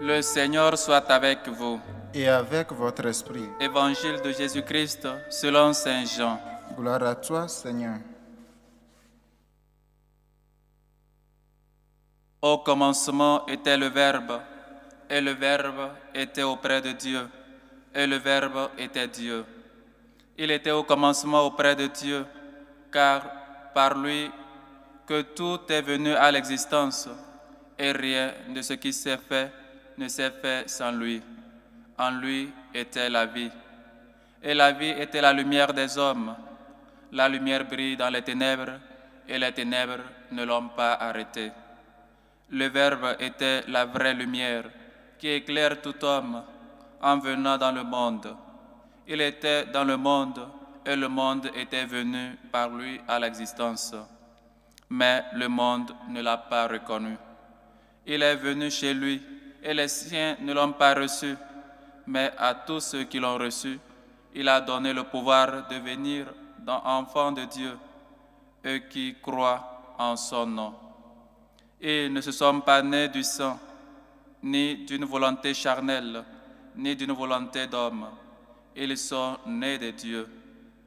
Le Seigneur soit avec vous. Et avec votre esprit. Évangile de Jésus-Christ selon Saint Jean. Gloire à toi, Seigneur. Au commencement était le Verbe, et le Verbe était auprès de Dieu, et le Verbe était Dieu. Il était au commencement auprès de Dieu, car par lui que tout est venu à l'existence, et rien de ce qui s'est fait ne s'est fait sans lui. En lui était la vie, et la vie était la lumière des hommes. La lumière brille dans les ténèbres, et les ténèbres ne l'ont pas arrêtée. Le Verbe était la vraie lumière qui éclaire tout homme en venant dans le monde. Il était dans le monde et le monde était venu par lui à l'existence. Mais le monde ne l'a pas reconnu. Il est venu chez lui et les siens ne l'ont pas reçu. Mais à tous ceux qui l'ont reçu, il a donné le pouvoir de devenir enfants de Dieu, eux qui croient en son nom. Ils ne se sont pas nés du sang, ni d'une volonté charnelle, ni d'une volonté d'homme. Ils sont nés de Dieu,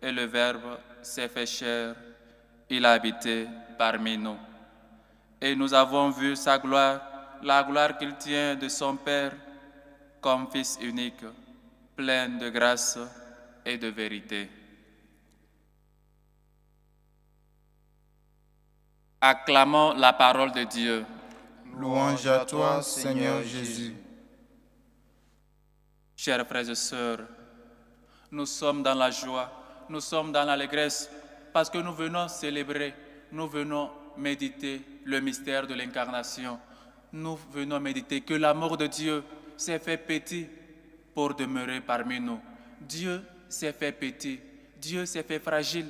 et le Verbe s'est fait chair, il a habité parmi nous. Et nous avons vu sa gloire, la gloire qu'il tient de son Père, comme Fils unique, plein de grâce et de vérité. Acclamons la parole de Dieu. Louange à toi, Seigneur Jésus. Chers frères et sœurs, nous sommes dans la joie, nous sommes dans l'allégresse, parce que nous venons célébrer, nous venons méditer le mystère de l'incarnation. Nous venons méditer que l'amour de Dieu s'est fait petit pour demeurer parmi nous. Dieu s'est fait petit, Dieu s'est fait fragile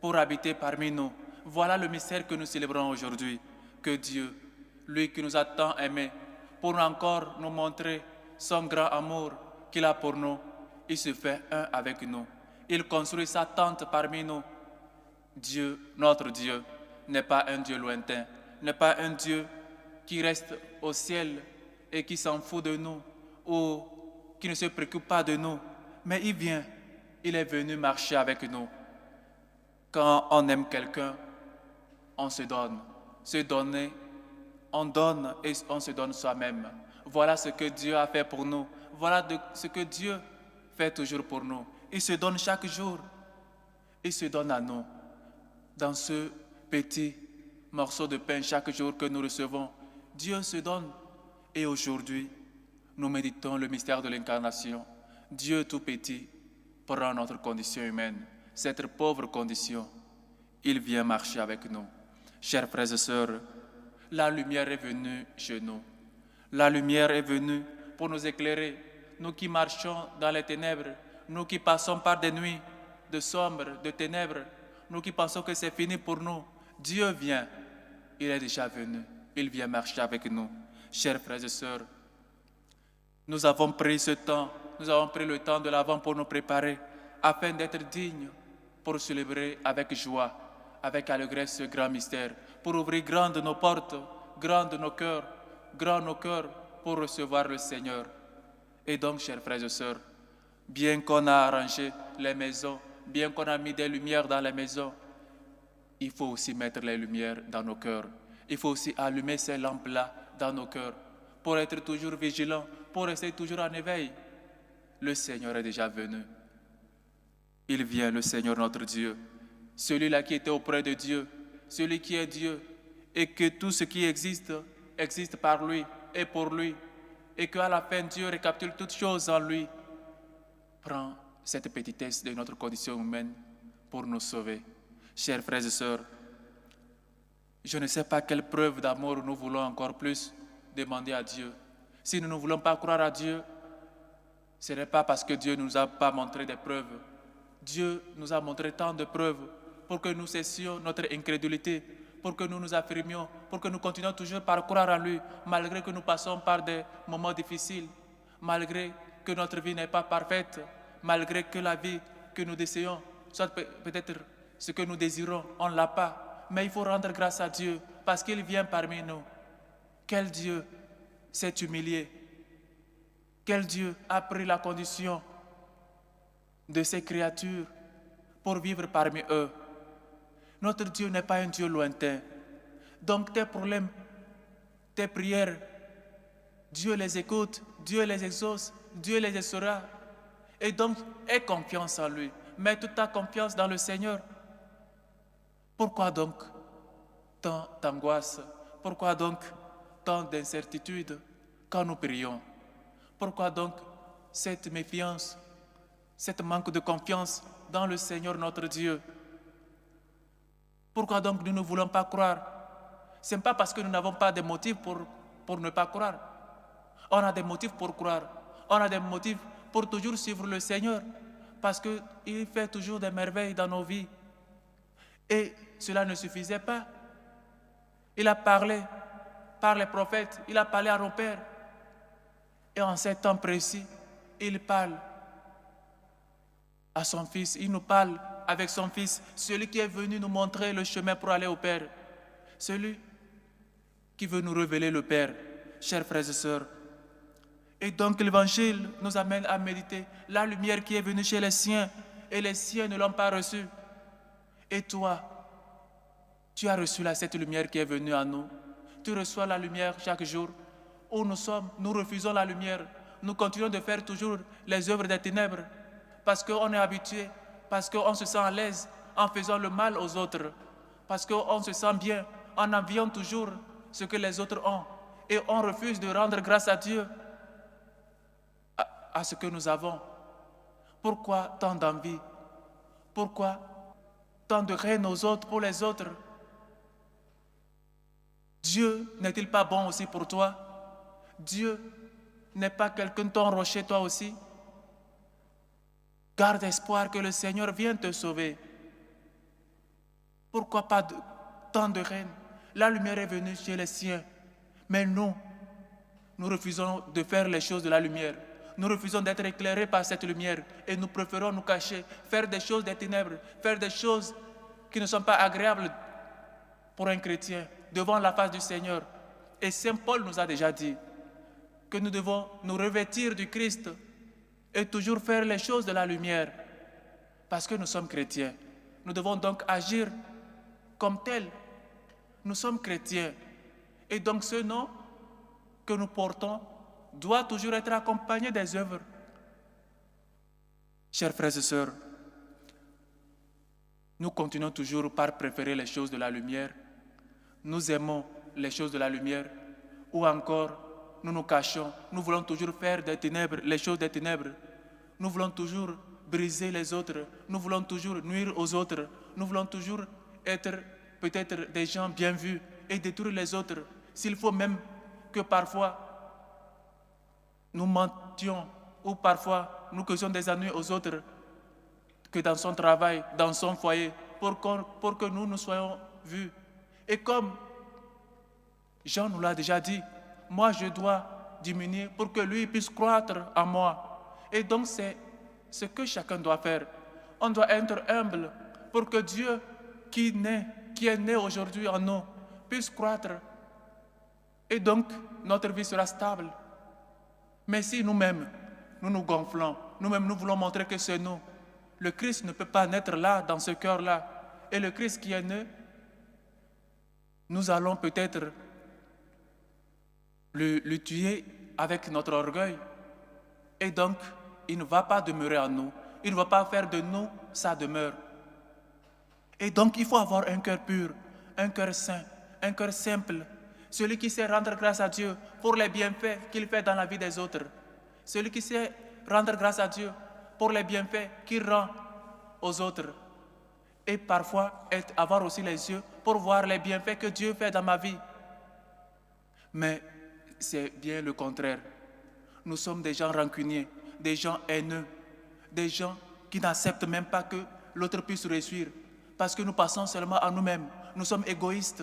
pour habiter parmi nous. Voilà le mystère que nous célébrons aujourd'hui, que Dieu, lui qui nous a tant aimés, pour encore nous montrer son grand amour qu'il a pour nous, il se fait un avec nous. Il construit sa tente parmi nous. Dieu, notre Dieu, n'est pas un Dieu lointain, n'est pas un Dieu qui reste au ciel et qui s'en fout de nous ou qui ne se préoccupe pas de nous, mais il vient, il est venu marcher avec nous. Quand on aime quelqu'un, on se donne. Se donner, on donne et on se donne soi-même. Voilà ce que Dieu a fait pour nous. Voilà ce que Dieu fait toujours pour nous. Il se donne chaque jour. Il se donne à nous. Dans ce petit morceau de pain chaque jour que nous recevons, Dieu se donne. Et aujourd'hui, nous méditons le mystère de l'incarnation. Dieu tout petit prend notre condition humaine, cette pauvre condition. Il vient marcher avec nous. Chers frères et sœurs, la lumière est venue chez nous. La lumière est venue pour nous éclairer. Nous qui marchons dans les ténèbres, nous qui passons par des nuits de sombres, de ténèbres, nous qui pensons que c'est fini pour nous, Dieu vient. Il est déjà venu. Il vient marcher avec nous. Chers frères et sœurs, nous avons pris ce temps, nous avons pris le temps de l'Avent pour nous préparer afin d'être dignes pour célébrer avec joie, avec allégresse ce grand mystère, pour ouvrir grandes nos portes, grands nos cœurs pour recevoir le Seigneur. Et donc, chers frères et sœurs, bien qu'on a arrangé les maisons, bien qu'on a mis des lumières dans les maisons, il faut aussi mettre les lumières dans nos cœurs. Il faut aussi allumer ces lampes-là dans nos cœurs pour être toujours vigilants, pour rester toujours en éveil. Le Seigneur est déjà venu. Il vient, le Seigneur notre Dieu, celui-là qui était auprès de Dieu, celui qui est Dieu, et que tout ce qui existe, existe par lui et pour lui, et qu'à la fin Dieu récapitule toutes choses en lui, prend cette petitesse de notre condition humaine pour nous sauver. Chers frères et sœurs, je ne sais pas quelle preuve d'amour nous voulons encore plus demander à Dieu. Si nous ne voulons pas croire à Dieu, ce n'est pas parce que Dieu ne nous a pas montré des preuves. Dieu nous a montré tant de preuves pour que nous cessions notre incrédulité, pour que nous nous affirmions, pour que nous continuions toujours par croire en lui, malgré que nous passons par des moments difficiles, malgré que notre vie n'est pas parfaite, malgré que la vie que nous désirons, soit peut-être ce que nous désirons, on ne l'a pas. Mais il faut rendre grâce à Dieu parce qu'il vient parmi nous. Quel Dieu s'est humilié Quel Dieu a pris la condition de ces créatures pour vivre parmi eux? Notre Dieu n'est pas un Dieu lointain. Donc tes problèmes, tes prières, Dieu les écoute, Dieu les exauce, Dieu les exaucera. Et donc, aie confiance en lui. Mets toute ta confiance dans le Seigneur. Pourquoi donc tant d'angoisse? Pourquoi donc tant d'incertitude quand nous prions? Pourquoi donc cette méfiance, cette manque de confiance dans le Seigneur notre Dieu? Pourquoi donc nous ne voulons pas croire? Ce n'est pas parce que nous n'avons pas de motifs pour ne pas croire. On a des motifs pour croire. On a des motifs pour toujours suivre le Seigneur. Parce qu'il fait toujours des merveilles dans nos vies. Et cela ne suffisait pas. Il a parlé par les prophètes. Il a parlé à nos pères. Et en ces temps précis, il parle à son Fils. Il nous parle avec son Fils. Celui qui est venu nous montrer le chemin pour aller au Père. Celui qui veut nous révéler le Père. Chers frères et sœurs. Et donc l'Évangile nous amène à méditer la lumière qui est venue chez les siens et les siens ne l'ont pas reçue. Et toi, tu as reçu cette lumière qui est venue à nous. Tu reçois la lumière chaque jour. Où nous sommes, nous refusons la lumière. Nous continuons de faire toujours les œuvres des ténèbres parce qu'on est habitué, parce qu'on se sent à l'aise en faisant le mal aux autres, parce qu'on se sent bien en enviant toujours ce que les autres ont. Et on refuse de rendre grâce à Dieu à ce que nous avons. Pourquoi tant d'envie? Pourquoi tant de haine aux autres, pour les autres? Dieu n'est-il pas bon aussi pour toi? Dieu n'est pas quelqu'un ton rocher toi aussi? Garde espoir que le Seigneur vienne te sauver. Pourquoi pas tant de haine? La lumière est venue chez les siens, mais nous refusons de faire les choses de la lumière. Nous refusons d'être éclairés par cette lumière et nous préférons nous cacher, faire des choses des ténèbres, faire des choses qui ne sont pas agréables pour un chrétien devant la face du Seigneur. Et Saint Paul nous a déjà dit que nous devons nous revêtir du Christ et toujours faire les choses de la lumière parce que nous sommes chrétiens. Nous devons donc agir comme tels. Nous sommes chrétiens et donc ce nom que nous portons doit toujours être accompagné des œuvres. Chers frères et sœurs, nous continuons toujours par préférer les choses de la lumière. Nous aimons les choses de la lumière. Ou encore, nous nous cachons. Nous voulons toujours faire des ténèbres, les choses des ténèbres. Nous voulons toujours briser les autres. Nous voulons toujours nuire aux autres. Nous voulons toujours être peut-être des gens bien vus et détruire les autres. S'il faut même que parfois nous mentions ou parfois nous causions des ennuis aux autres que dans son travail, dans son foyer, pour que nous soyons vus. Et comme Jean nous l'a déjà dit, moi je dois diminuer pour que lui puisse croître en moi. Et donc c'est ce que chacun doit faire. On doit être humble pour que Dieu qui est né aujourd'hui en nous puisse croître. Et donc notre vie sera stable. Mais si nous-mêmes, nous nous gonflons, nous-mêmes nous voulons montrer que c'est nous, le Christ ne peut pas naître là, dans ce cœur-là. Et le Christ qui est né, nous allons peut-être le tuer avec notre orgueil. Et donc, il ne va pas demeurer en nous. Il ne va pas faire de nous sa demeure. Et donc, il faut avoir un cœur pur, un cœur saint, un cœur simple. Celui qui sait rendre grâce à Dieu pour les bienfaits qu'il fait dans la vie des autres. Celui qui sait rendre grâce à Dieu pour les bienfaits qu'il rend aux autres. Et parfois, avoir aussi les yeux pour voir les bienfaits que Dieu fait dans ma vie. Mais c'est bien le contraire. Nous sommes des gens rancuniers, des gens haineux, des gens qui n'acceptent même pas que l'autre puisse réussir. Parce que nous passons seulement à nous-mêmes. Nous sommes égoïstes.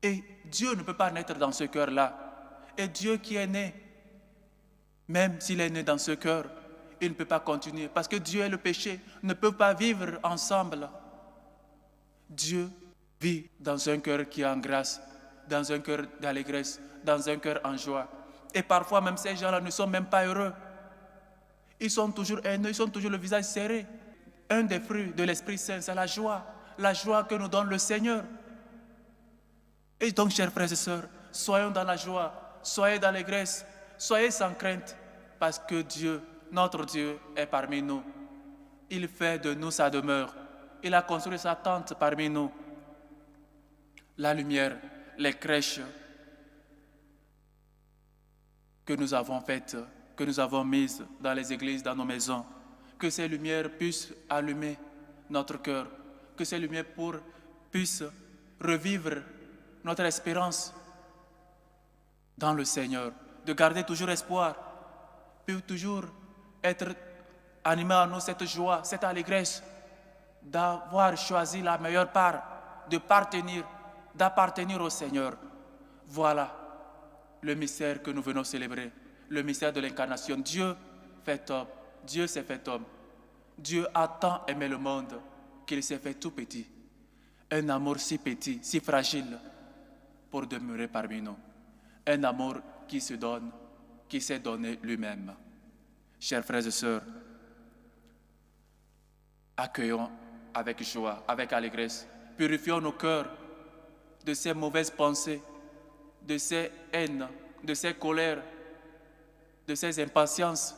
Et Dieu ne peut pas naître dans ce cœur-là. Et Dieu qui est né, même s'il est né dans ce cœur, il ne peut pas continuer. Parce que Dieu et le péché ne peuvent pas vivre ensemble. Dieu vit dans un cœur qui est en grâce, dans un cœur d'allégresse, dans un cœur en joie. Et parfois, même ces gens-là ne sont même pas heureux. Ils sont toujours haineux, ils sont toujours le visage serré. Un des fruits de l'Esprit Saint, c'est la joie que nous donne le Seigneur. Et donc, chers frères et sœurs, soyons dans la joie, soyez dans l'allégresse, soyez sans crainte, parce que Dieu, notre Dieu, est parmi nous. Il fait de nous sa demeure. Il a construit sa tente parmi nous. La lumière, les crèches que nous avons faites, que nous avons mises dans les églises, dans nos maisons, que ces lumières puissent allumer notre cœur, que ces lumières puissent revivre notre espérance dans le Seigneur, de garder toujours espoir, puis toujours être animé en nous cette joie, cette allégresse, d'avoir choisi la meilleure part, d'appartenir au Seigneur. Voilà le mystère que nous venons célébrer, le mystère de l'incarnation. Dieu fait homme, Dieu s'est fait homme. Dieu a tant aimé le monde qu'il s'est fait tout petit. Un amour si petit, si fragile, pour demeurer parmi nous. Un amour qui se donne, qui s'est donné lui-même. Chers frères et sœurs, accueillons avec joie, avec allégresse, purifions nos cœurs de ces mauvaises pensées, de ces haines, de ces colères, de ces impatiences,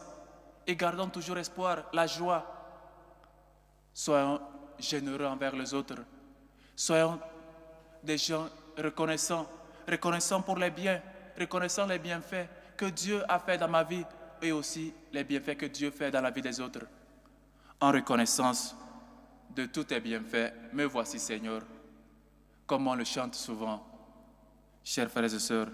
et gardons toujours espoir, la joie. Soyons généreux envers les autres. Soyons des gens reconnaissants pour les biens, reconnaissant les bienfaits que Dieu a fait dans ma vie et aussi les bienfaits que Dieu fait dans la vie des autres. En reconnaissance de tous tes bienfaits, me voici Seigneur, comme on le chante souvent. Chers frères et sœurs,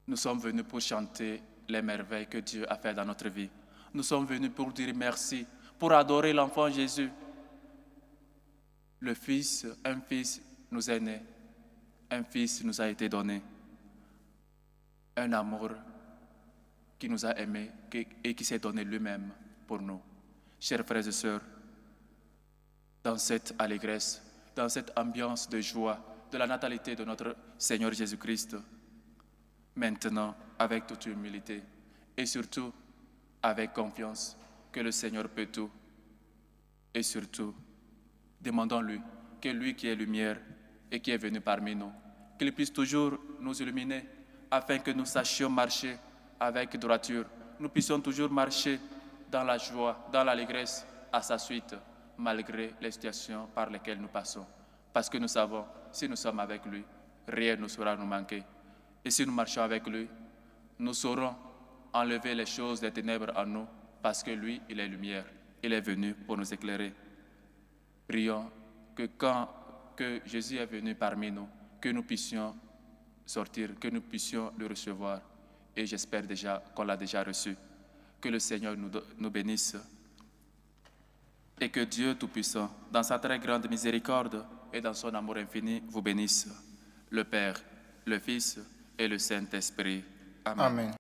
nous sommes venus pour chanter les merveilles que Dieu a fait dans notre vie. Nous sommes venus pour dire merci, pour adorer l'enfant Jésus. Un fils nous est né, un fils nous a été donné, un amour qui nous a aimés et qui s'est donné lui-même pour nous. Chers frères et sœurs, dans cette allégresse, dans cette ambiance de joie de la natalité de notre Seigneur Jésus-Christ, maintenant, avec toute humilité et surtout avec confiance que le Seigneur peut tout, et surtout, demandons-lui que lui qui est lumière et qui est venu parmi nous, qu'il puisse toujours nous illuminer afin que nous sachions marcher avec droiture, nous puissions toujours marcher dans la joie, dans l'allégresse à sa suite, malgré les situations par lesquelles nous passons. Parce que nous savons, si nous sommes avec lui, rien ne saura nous manquer. Et si nous marchons avec lui, nous saurons enlever les choses des ténèbres en nous, parce que lui, il est lumière. Il est venu pour nous éclairer. Prions que Jésus est venu parmi nous, que nous puissions sortir, que nous puissions le recevoir. Et j'espère déjà qu'on l'a déjà reçu. Que le Seigneur nous bénisse et que Dieu Tout-Puissant, dans sa très grande miséricorde et dans son amour infini, vous bénisse, le Père, le Fils et le Saint-Esprit. Amen. Amen.